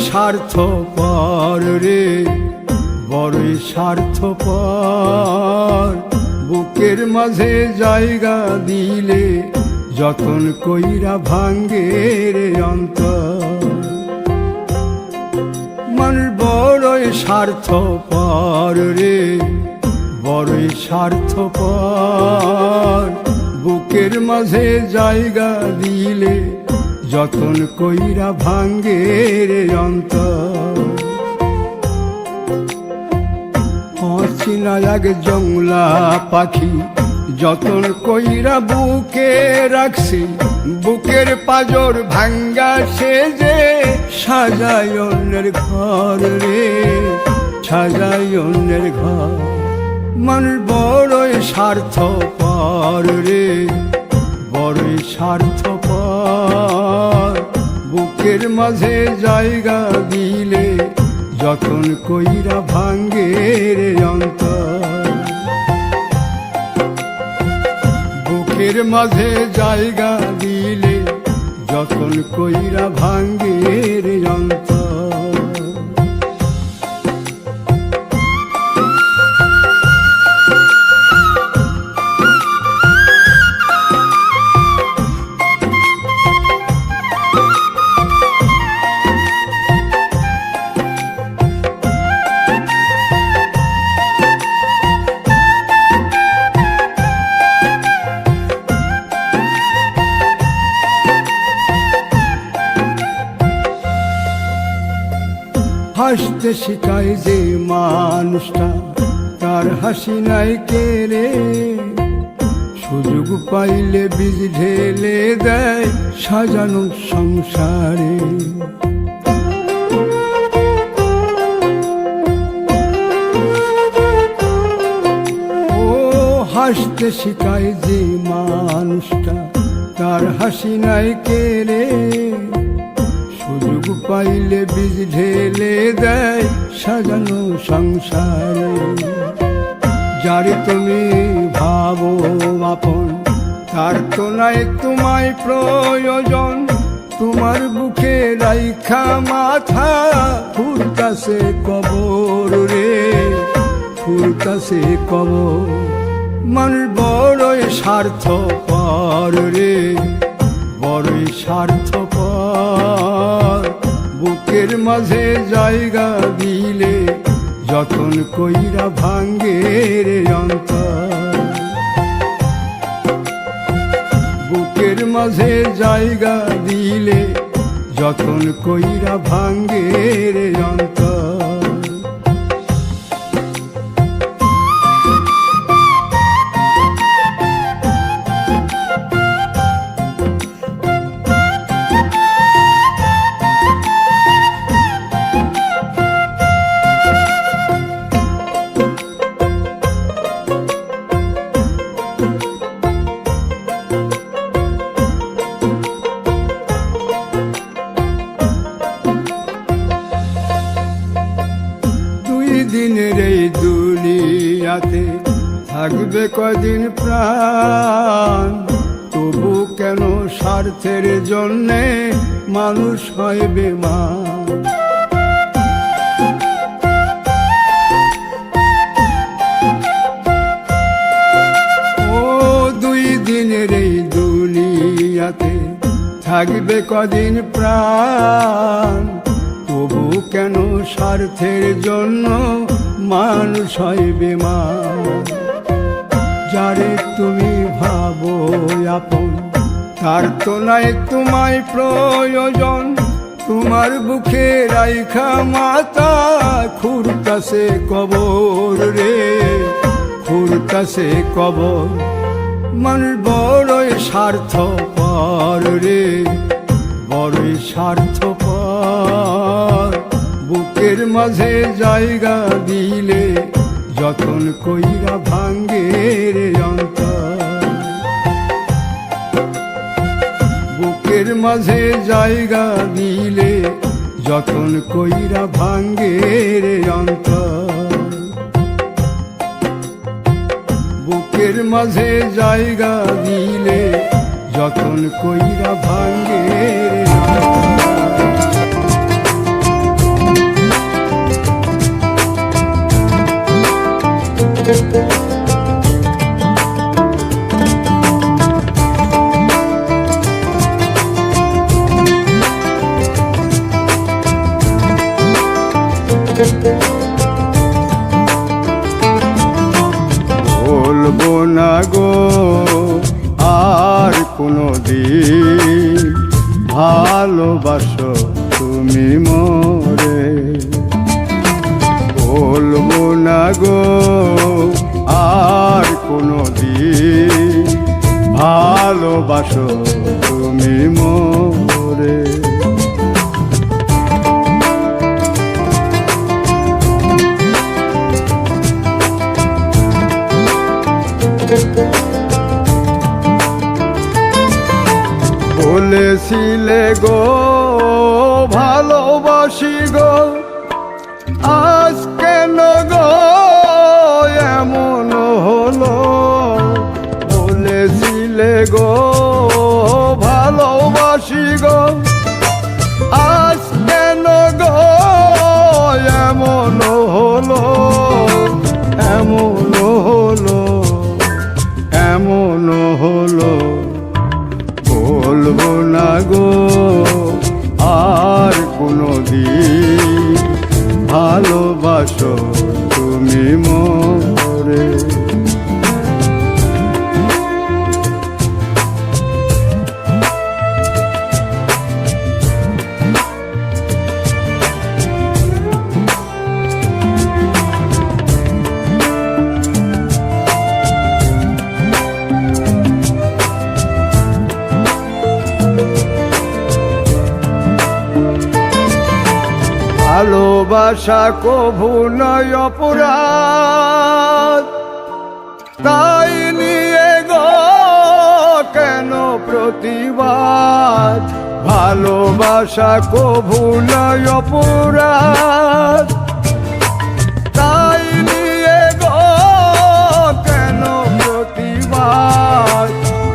স্বার্থপর রে, বড়ই স্বার্থপর। বুকের মাঝে জায়গা দিলে যতন কইরা ভাঙ্গে রে অন্তর। মানুষ বড়ই স্বার্থপর রে, বড়ই স্বার্থপর। বুকের মাঝে জায়গা দিলে যতন কইরা ভাঙ্গে রে অন্তর। অচিনা এক জংলা পাখি যতন কইরা বুকে রাখছি, বুকের পাজর ভাঙ্গা সে যে সাজায় অন্যের ঘর রে, সাজায় অন্যের ঘর। মানুষ বড়ই স্বার্থপর রে, বড়ই স্বার্থপর। বুকের মাঝে জায়গা দিলে যতন কইরা ভাঙ্গে রে অন্তর। বুকের মাঝে জায়গা দিলে যতন কইরা ভাঙ্গে রে অন্তর। হাসতে শিখায় যে মানুষটা, তার হাসি নাই কে রে। সুযোগ পাইলে বীজ ঢেলে দেয় সাজানো সংসারে। ও হাসতে শিখায় যে মানুষটা, তার হাসি নাই কে রে। সুযোগ পাইলে বীজ ঢেলে দেয় সাজানো সংসারে। যারে তুমি ভাবো আপন, তার তো নাই তোমায় প্রয়োজন। তোমার বুকে রাইখা মাথা ফুরতাছে কবর রে, ফুরতাছে কবর। মানুষ বড়ই স্বার্থপর রে, বড়ই স্বার্থপর। বুকের মাঝে জায়গা দিলে যতন কইরা ভাঙ্গে রে অন্তর। বুকের মাঝে জায়গা দিলে যতন কইরা ভাঙ্গে রে অন্তর। দিনের এই দুনিয়াতে থাকবে কদিন প্রাণ, তবু কেন স্বার্থের জন্যে মানুষ হয় বেমান। ও দুই দিনের এই দুনিয়াতে থাকবে কদিন প্রাণ, তবু কেন স্বার্থের জন্য মানুষ হয় বেমান। যারে তুমি ভাবো আপন, তার তো নাই তোমায় প্রয়োজন। তোমার বুকে রাইখা মাথা খুরতাছে কবর রে, খুরতাছে কবর। মানুষ বড়ই স্বার্থপর রে, বড়ই স্বার্থপর। বুকের মাঝে জায়গা দিলে যতন কইরা ভাঙ্গে রে অন্তর। বুকের মাঝে জায়গা দিলে যতন কইরা ভাঙ্গে রে অন্তর। বুকের মাঝে জায়গা দিলে যতন কইরা ভাঙ্গে রে অন্তর। বলবো না গো আর কোনো দিন ভালোবাসো তুমি মোরে, বলবো না গো আর কোনো দিন ভালোবাসো তুমি মোরে। বলেছিলে গো ভালোবাসি গো, আজ কেন গো এমন হলো? বলেছিলে গো ভালোবাসি গো, আজ কেন গো এমন হলো? এমন হলো, এমন হলো। বলবো না গো আর কোনো দিন ভালোবাসো তুমি মোরে। ভালোবাসা কভু নয় অপরাধ, তাই নিয়ে গো কেন প্রতিবাদ? ভালোবাসা কভু নয় অপরাধ, তাই নিয়ে গো কেন প্রতিবাদ?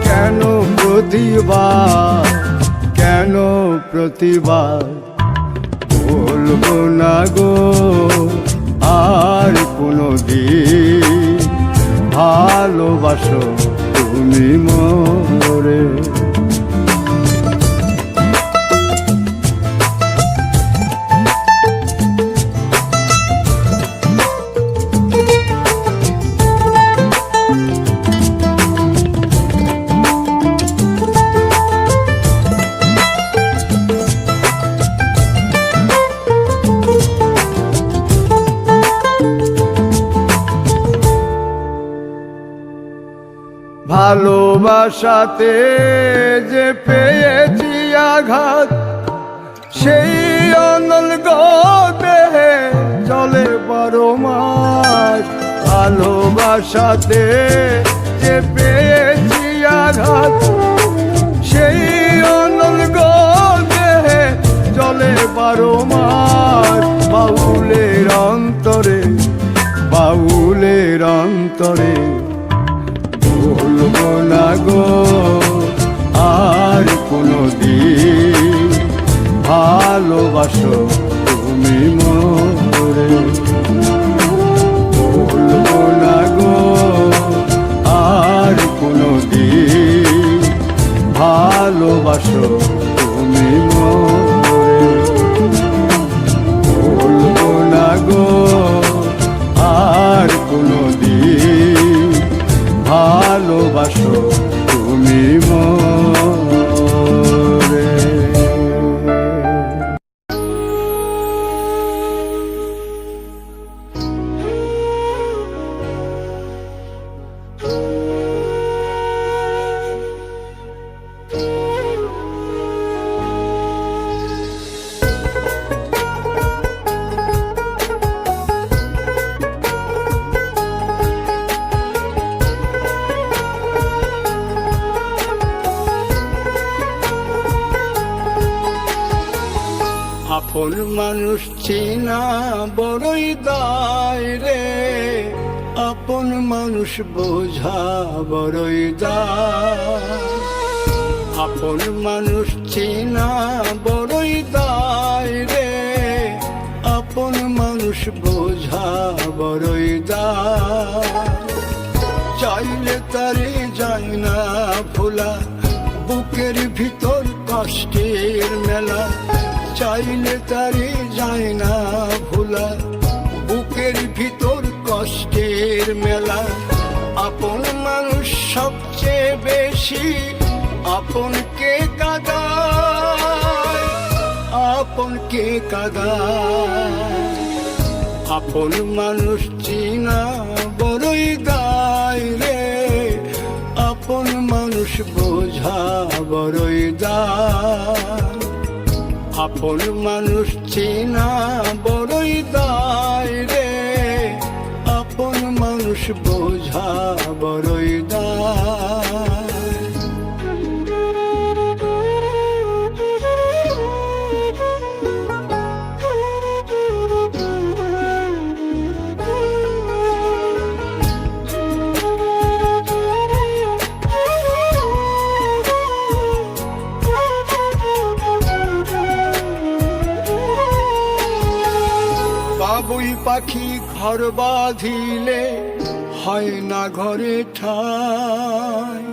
কেন প্রতিবাদ? কেন প্রতিবাদ? বলবো না গো আর কোনো দিন ভালোবাসো তুমি মোরে। ভালোবাসাতে যে পেয়েছি আঘাত, সেই অনল গো দেহে চলে 12 মাস। ভালোবাসাতে যে পেয়েছি আঘাত, সেই অনল গো দেহে চলে 12 মাস। বাউলের অন্তরে, বাউলের অন্তরে বলবো না গো আর কোনো দিন ভালোবাসো তুমি মোরে। বলবো না গো আর কোনো দিন ভালোবাসো তুমি মোরে। বলবো না গো আর কোনো দিন ভালোবাসো তুমি মোরে। আপন মানুষ চেনা বড়ই দায় রে, আপন মানুষ বোঝা বড়ই দায়। আপন মানুষ চেনা বড়ই দায় রে, আপন মানুষ বোঝা বড়ই দায়। চাইলে তারে যায় না ভোলা, বুকের ভিতর কষ্টের মেলা। চাইলে তারে যায় না ভোলা, বুকের ভিতর কষ্টের মেলা। আপন মানুষ সবচেয়ে বেশি আপনকে কাঁদায়, আপনকে কাঁদায়। আপন মানুষ চিনা বড়ই দায় রে, আপন মানুষ বোঝা বড়ই দায়। আপন মানুষ চিনা বড়ই দায় রে, আপন মানুষ বোঝা বড়ই দায়। বাবুই পাখি ঘর বাঁধিলে হয় না ঘরে ঠাই,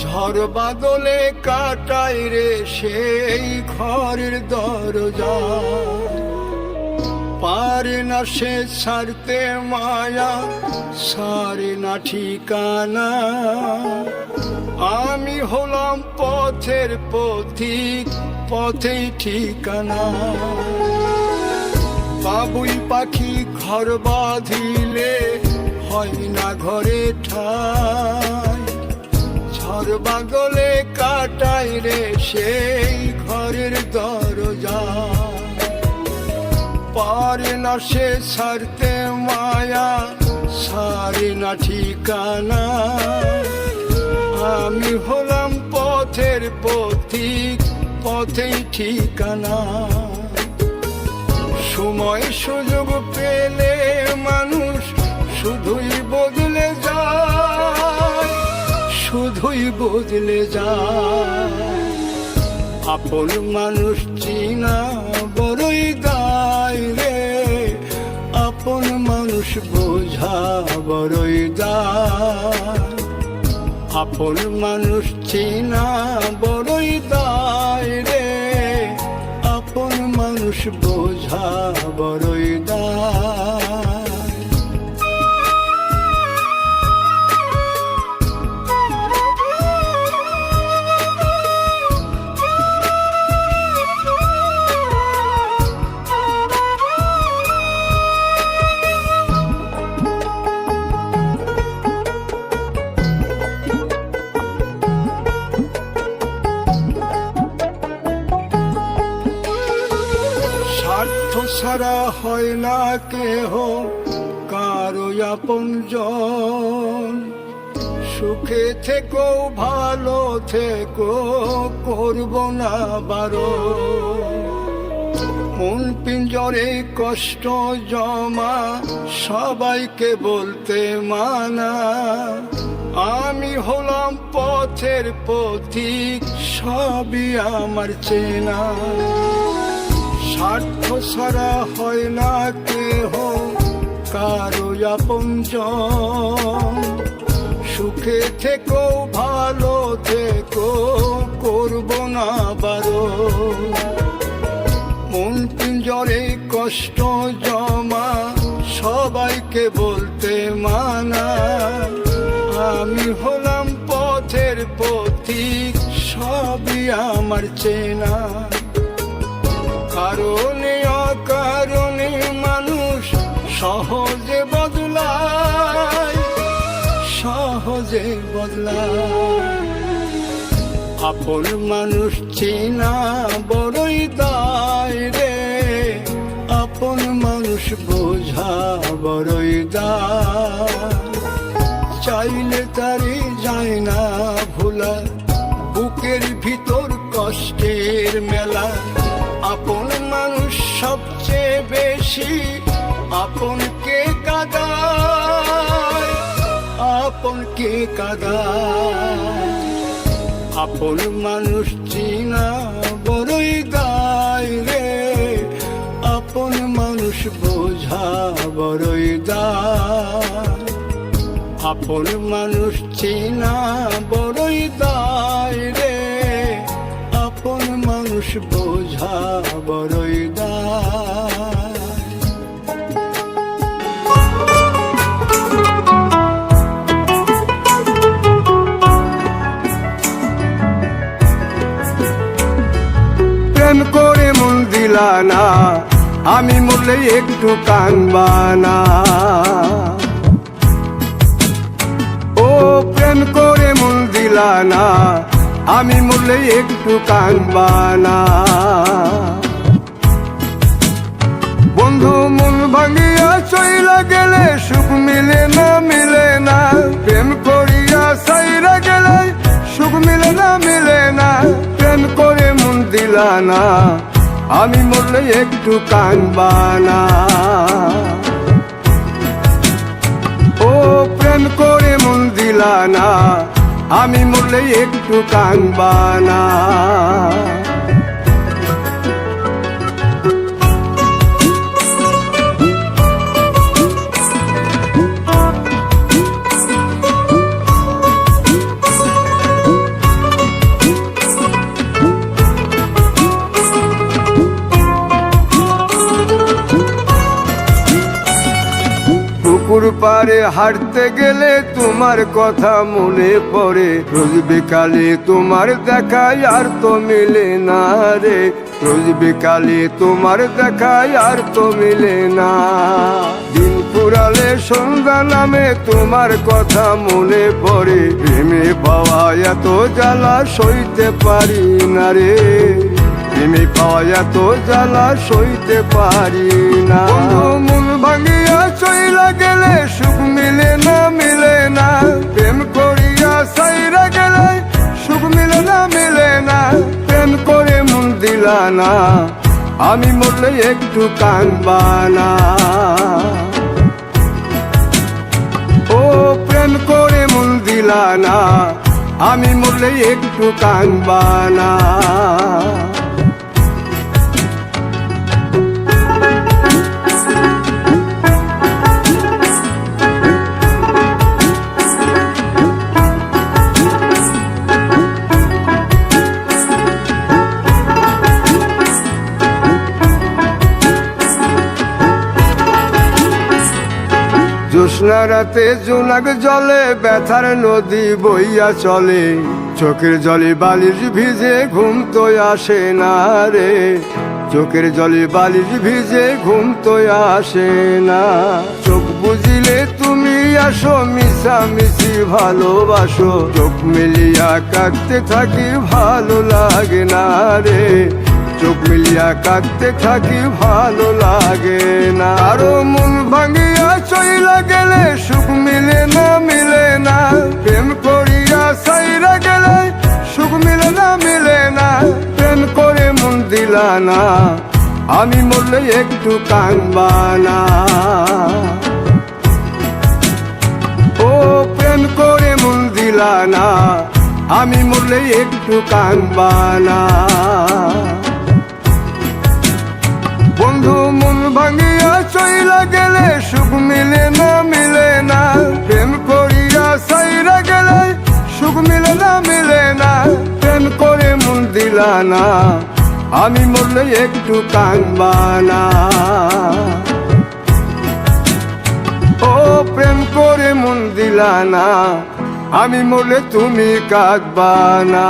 ঝড় বাদলে কাটায় রে সেই ঘরের দরজা। পারে না সে ছাড়তে মায়া, সারে না ঠিকানা। আমি হলাম পথের পথিক, পথেই ঠিকানা। বাবুই পাখি ঘর বাঁধিলে হয় না ঘরে ঠাই, ঝড় বাদলে কাটায় রে সেই ঘরের দরজা। পারে না সে ছাড়তে মায়া, সারে না ঠিকানা। আমি হলাম পথের পথিক, পথেই ঠিকানা। সময় সুযোগ পেলে মানুষ শুধুই বদলে যায়, শুধুই বদলে যায়। আপন মানুষ চিনা বড়ই দায় রে, আপন মানুষ বোঝা বড়ই দায়। আপন মানুষ চিনা বড়ই দায় রে, আপন মানুষ বোঝা বড়ই দায়। স্বার্থ ছাড়া হয় না কেহ কারো আপনজন। সুখে থেকো ভালো থেকো, করব না বারণ। মন পিঞ্জরে কষ্ট জমা, সবাইকে বলতে মানা। আমি হলাম পথের পথিক, সবই আমার চেনা। স্বার্থ ছাড়া হয় না কেহ কারো আপনজন। সুখে থেকো ভালো থেকো, করব না বারণ। মন পিঞ্জরে কষ্ট জমা, সবাইকে বলতে মানা। আমি হলাম পথের পথিক, সবই আমার চেনা। কারণে অকারণে মানুষ সহজে বদলায়, সহজে বদলায়। আপন মানুষ চেনা বড়ই দায় রে, আপন মানুষ বোঝা বড়ই দায়। চাইলে তারে যায় না ভোলা, বুকের ভিতর কষ্টের মেলা। আপন মানুষ সবচেয়ে বেশি আপনকে কাঁদায়, আপনকে কাঁদায়। আপন মানুষ চিনা বড়ই দায় রে, আপন মানুষ বোঝা বড়ই দায়। আপন মানুষ চিনা বড়ই দায় রে, আপন মানুষ বোঝা বড়ই দায়। প্রেম করে মন দিলা না, আমি মরলে একটু কানবা না। ও প্রেম করে মন দিলা না, আমি মরলে একটু কানবা না। বন্ধু মন ভাঙিয়া চইলা গেলে সুখ মিলে না, মিলে না। প্রেম করিয়া সাইরা গেলে সুখ মিলে না, মিলে না। প্রেম করে মন দিলা না, আমি মরলে একটু কানবা না। ও প্রেম করে মন দিলা না, আমি মরলে একটু কানবা না। পুকুর পাড়ে হাঁটতে গেলে তোমার কথা মনে পড়ে, রোজ বিকালে তোমার দেখায় আর তো মিলে না রে। রোজ বিকালে তোমার দেখায় আর তো মিলে না। দিন ফুরালে সন্ধ্যা নামে তোমার কথা মনে পড়ে, প্রেমে পাওয়া এত জ্বালা সইতে পারি না রে। প্রেমে পাওয়া এত জ্বালা সইতে পারি না। মন ভাঙিয়া চইলা গেলে সুখ মিলে না, মিলে না। প্রেম করিয়া সাইরা গেলে সুখ মিলে না, মিলে না। প্রেম করে মন দিলা না, আমি মরলে একটু কানবা না। ও প্রেম করে মন দিলা না, আমি মরলে একটু কানবা না। জ্যোৎস্না রাতে জোনাক জলে ব্যথার নদী বইয়া চলে, চোখের জলে বালিশ ভিজে ঘুম তো আসে না রে। চোখের জলে বালিশ ভিজে ঘুম তো আসে না। চোখ বুঝিলে তুমি আসো, মিশামিশি ভালোবাসো। চোখ মিলিয়া কাঁদতে থাকি ভালো লাগে না রে। চোখ মিলিয়া কাঁদতে থাকি ভালো লাগে না। আরো মন ভাঙিয়া চইলা গেলে সুখ মিলে না, মিলে না। প্রেম করিয়া সাইরা গেলে সুখ মিলে না, মিলে না। প্রেম করে মন দিলা না, আমি মরলে একটু কানবা না। ও প্রেম করে মন দিলা না, আমি মরলে একটু কানবা না। বন্ধু মন ভাঙিয়া চইলা গেলে সুখ মিলে না, মিলে না। প্রেম করিয়া সাইরা গেলে সুখ মিলে না, মিলে না। প্রেম করে মন দিলা না, আমি মরলে একটু কানবা না। ও প্রেম করে মন দিলা না, আমি মরলে তুমি কাঁদবা না।